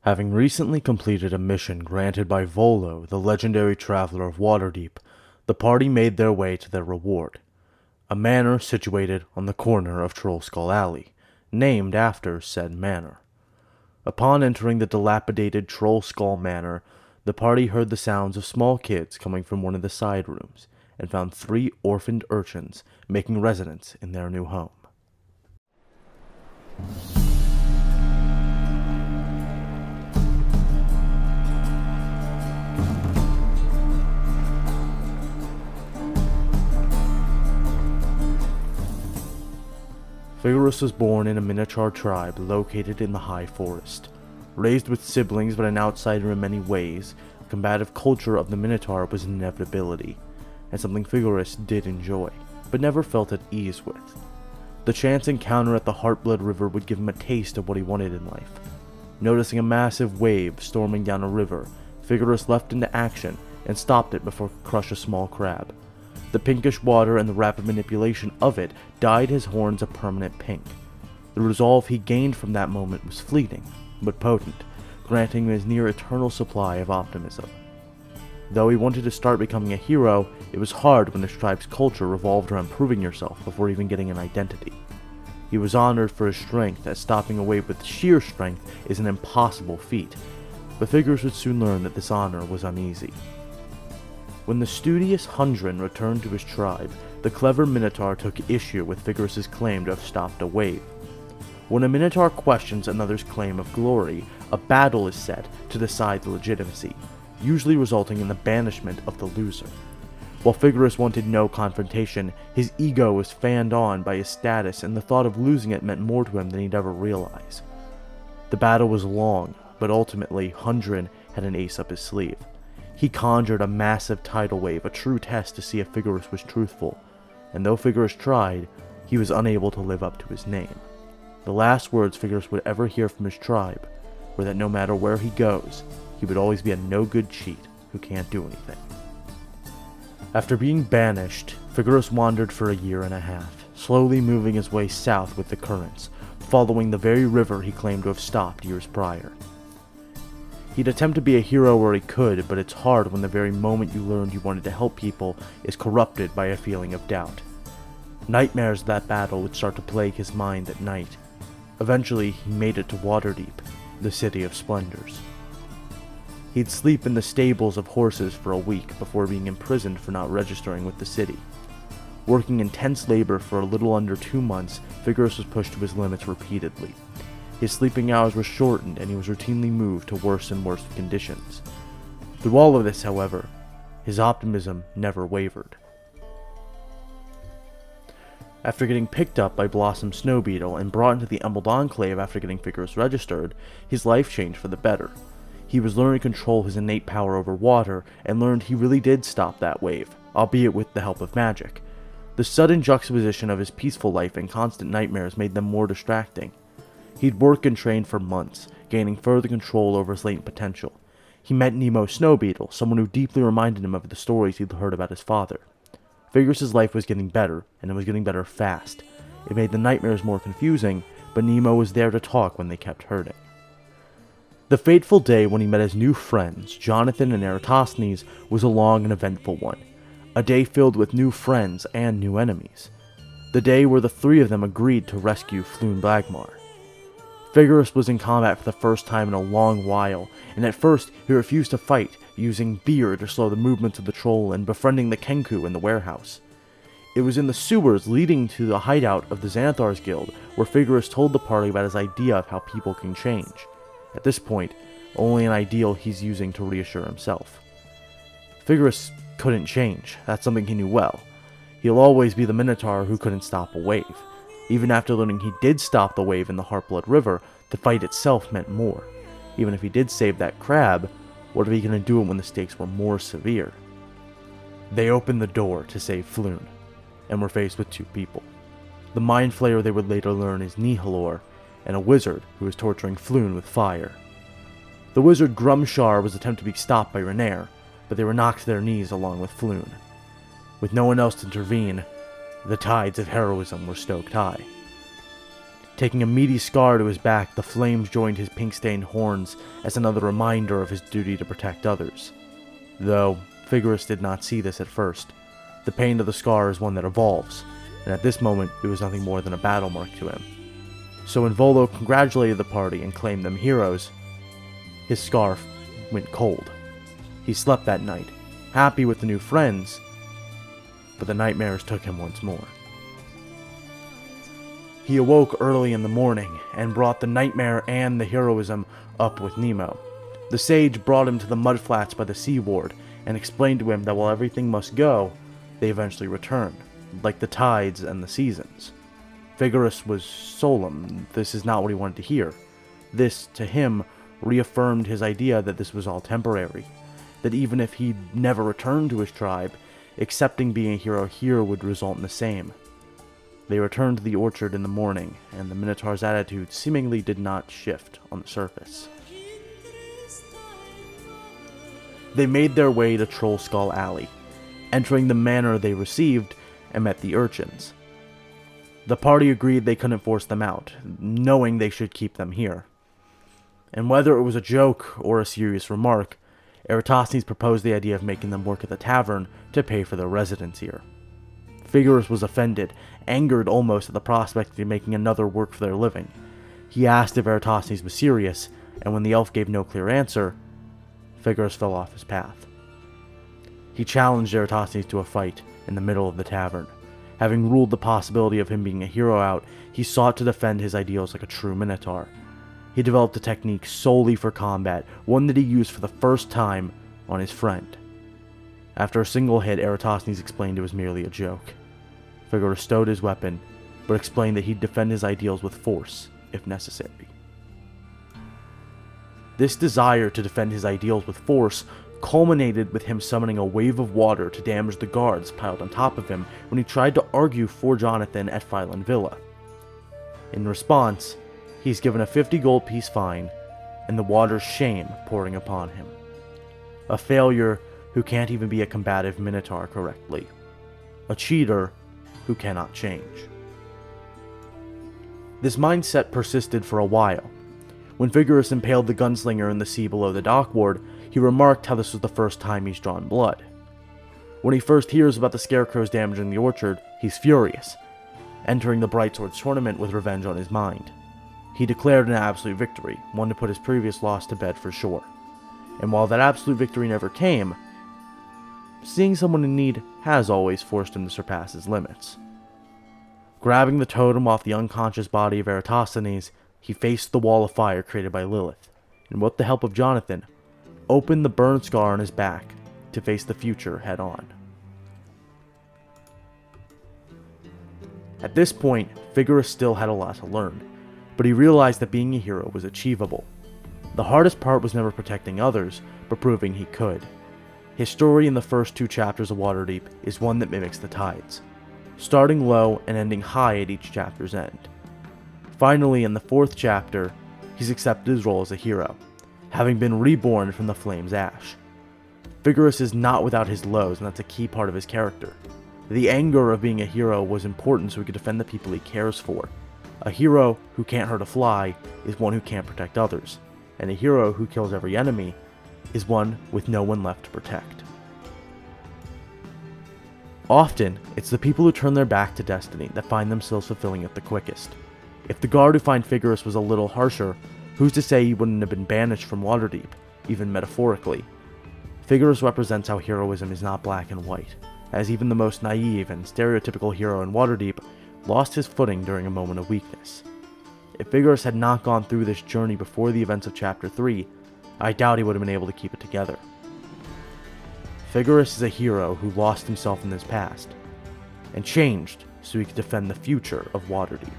Having recently completed a mission granted by Volo, the legendary traveler of Waterdeep, the party made their way to their reward, a manor situated on the corner of Trollskull Alley, named after said manor. Upon entering the dilapidated Trollskull Manor, the party heard the sounds of small kids coming from one of the side rooms, and found 3 orphaned urchins making residence in their new home. Fygrous was born in a Minotaur tribe located in the High Forest. Raised with siblings but an outsider in many ways, the combative culture of the Minotaur was an inevitability, and something Fygrous did enjoy, but never felt at ease with. The chance encounter at the Heartblood River would give him a taste of what he wanted in life. Noticing a massive wave storming down a river, Fygrous leapt into action and stopped it before it could crush a small crab. The pinkish water and the rapid manipulation of it dyed his horns a permanent pink. The resolve he gained from that moment was fleeting, but potent, granting him his near-eternal supply of optimism. Though he wanted to start becoming a hero, it was hard when his tribe's culture revolved around proving yourself before even getting an identity. He was honored for his strength, as stopping a wave with sheer strength is an impossible feat, but Fygrous would soon learn that this honor was uneasy. When the studious Hundred returned to his tribe, the clever Minotaur took issue with Fygrous' claim to have stopped a wave. When a Minotaur questions another's claim of glory, a battle is set to decide the legitimacy, usually resulting in the banishment of the loser. While Fygrous wanted no confrontation, his ego was fanned on by his status, and the thought of losing it meant more to him than he'd ever realize. The battle was long, but ultimately Hundred had an ace up his sleeve. He conjured a massive tidal wave, a true test to see if Fygrous was truthful, and though Fygrous tried, he was unable to live up to his name. The last words Fygrous would ever hear from his tribe were that no matter where he goes, he would always be a no-good cheat who can't do anything. After being banished, Fygrous wandered for a year and a half, slowly moving his way south with the currents, following the very river he claimed to have stopped years prior. He'd attempt to be a hero where he could, but it's hard when the very moment you learned you wanted to help people is corrupted by a feeling of doubt. Nightmares of that battle would start to plague his mind at night. Eventually, he made it to Waterdeep, the city of splendors. He'd sleep in the stables of horses for a week before being imprisoned for not registering with the city. Working intense labor for a little under 2 months, Fygrous was pushed to his limits repeatedly. His sleeping hours were shortened, and he was routinely moved to worse and worse conditions. Through all of this, however, his optimism never wavered. After getting picked up by Blossom Snowbeetle and brought into the Emerald Enclave after getting Fygrous registered, his life changed for the better. He was learning to control his innate power over water, and learned he really did stop that wave, albeit with the help of magic. The sudden juxtaposition of his peaceful life and constant nightmares made them more distracting. He'd work and train for months, gaining further control over his latent potential. He met Nemo Snowbeetle, someone who deeply reminded him of the stories he'd heard about his father. Fygrous' life was getting better, and it was getting better fast. It made the nightmares more confusing, but Nemo was there to talk when they kept hurting. The fateful day when he met his new friends, Jonathan and Eratosthenes, was a long and eventful one. A day filled with new friends and new enemies. The day where the 3 of them agreed to rescue Floon Blagmar. Fygrous was in combat for the first time in a long while, and at first he refused to fight, using beer to slow the movements of the troll and befriending the Kenku in the warehouse. It was in the sewers leading to the hideout of the Xanthar's Guild where Fygrous told the party about his idea of how people can change. At this point, only an ideal he's using to reassure himself. Fygrous couldn't change, that's something he knew well. He'll always be the Minotaur who couldn't stop a wave. Even after learning he did stop the wave in the Heartblood River, the fight itself meant more. Even if he did save that crab, what are he going to do when the stakes were more severe? They opened the door to save Floon, and were faced with 2 people. The Mind Flayer they would later learn is Nihilor, and a wizard who was torturing Floon with fire. The wizard Grumshar was attempting to be stopped by Renaer, but they were knocked to their knees along with Floon. With no one else to intervene, the tides of heroism were stoked high. Taking a meaty scar to his back, the flames joined his pink-stained horns as another reminder of his duty to protect others. Though, Fygrous did not see this at first. The pain of the scar is one that evolves, and at this moment it was nothing more than a battle mark to him. So when Volo congratulated the party and claimed them heroes, his scar went cold. He slept that night, happy with the new friends, but the nightmares took him once more. He awoke early in the morning and brought the nightmare and the heroism up with Nemo. The sage brought him to the mudflats by the seaward and explained to him that while everything must go, they eventually return, like the tides and the seasons. Fygrous was solemn. This is not what he wanted to hear. This, to him, reaffirmed his idea that this was all temporary, that even if he never returned to his tribe, accepting being a hero here would result in the same. They returned to the orchard in the morning, and the Minotaur's attitude seemingly did not shift on the surface. They made their way to Troll Skull Alley. Entering the manor they received, and met the urchins. The party agreed they couldn't force them out, knowing they should keep them here. And whether it was a joke or a serious remark, Eratosthenes proposed the idea of making them work at the tavern to pay for their residence here. Fygrous was offended, angered almost at the prospect of making another work for their living. He asked if Eratosthenes was serious, and when the elf gave no clear answer, Fygrous fell off his path. He challenged Eratosthenes to a fight in the middle of the tavern. Having ruled the possibility of him being a hero out, he sought to defend his ideals like a true Minotaur. He developed a technique solely for combat, one that he used for the first time on his friend. After a single hit, Eratosthenes explained it was merely a joke. Fygrous stowed his weapon, but explained that he'd defend his ideals with force, if necessary. This desire to defend his ideals with force culminated with him summoning a wave of water to damage the guards piled on top of him when he tried to argue for Jonathan at Phylon Villa. In response, he's given a 50 gold piece fine and the water's shame pouring upon him. A failure who can't even be a combative Minotaur correctly. A cheater who cannot change. This mindset persisted for a while. When Fygrous impaled the gunslinger in the sea below the dockward, he remarked how this was the first time he's drawn blood. When he first hears about the scarecrows damaging the orchard, he's furious, entering the Bright Swords tournament with revenge on his mind. He declared an absolute victory, one to put his previous loss to bed for sure. And while that absolute victory never came, seeing someone in need has always forced him to surpass his limits. Grabbing the totem off the unconscious body of Eratosthenes, he faced the wall of fire created by Lilith, and with the help of Jonathan, opened the burn scar on his back to face the future head on. At this point, Fygrous still had a lot to learn, but he realized that being a hero was achievable. The hardest part was never protecting others, but proving he could. His story in the first 2 chapters of Waterdeep is one that mimics the tides, starting low and ending high at each chapter's end. Finally, in the 4th chapter, he's accepted his role as a hero, having been reborn from the flame's ash. Fygrous is not without his lows, and that's a key part of his character. The anger of being a hero was important so he could defend the people he cares for. A hero who can't hurt a fly is one who can't protect others, and a hero who kills every enemy is one with no one left to protect. Often, it's the people who turn their back to destiny that find themselves fulfilling it the quickest. If the guard who fined Fygrous was a little harsher, who's to say he wouldn't have been banished from Waterdeep, even metaphorically? Fygrous represents how heroism is not black and white, as even the most naive and stereotypical hero in Waterdeep lost his footing during a moment of weakness. If Fygrous had not gone through this journey before the events of Chapter 3, I doubt he would have been able to keep it together. Fygrous is a hero who lost himself in his past, and changed so he could defend the future of Waterdeep.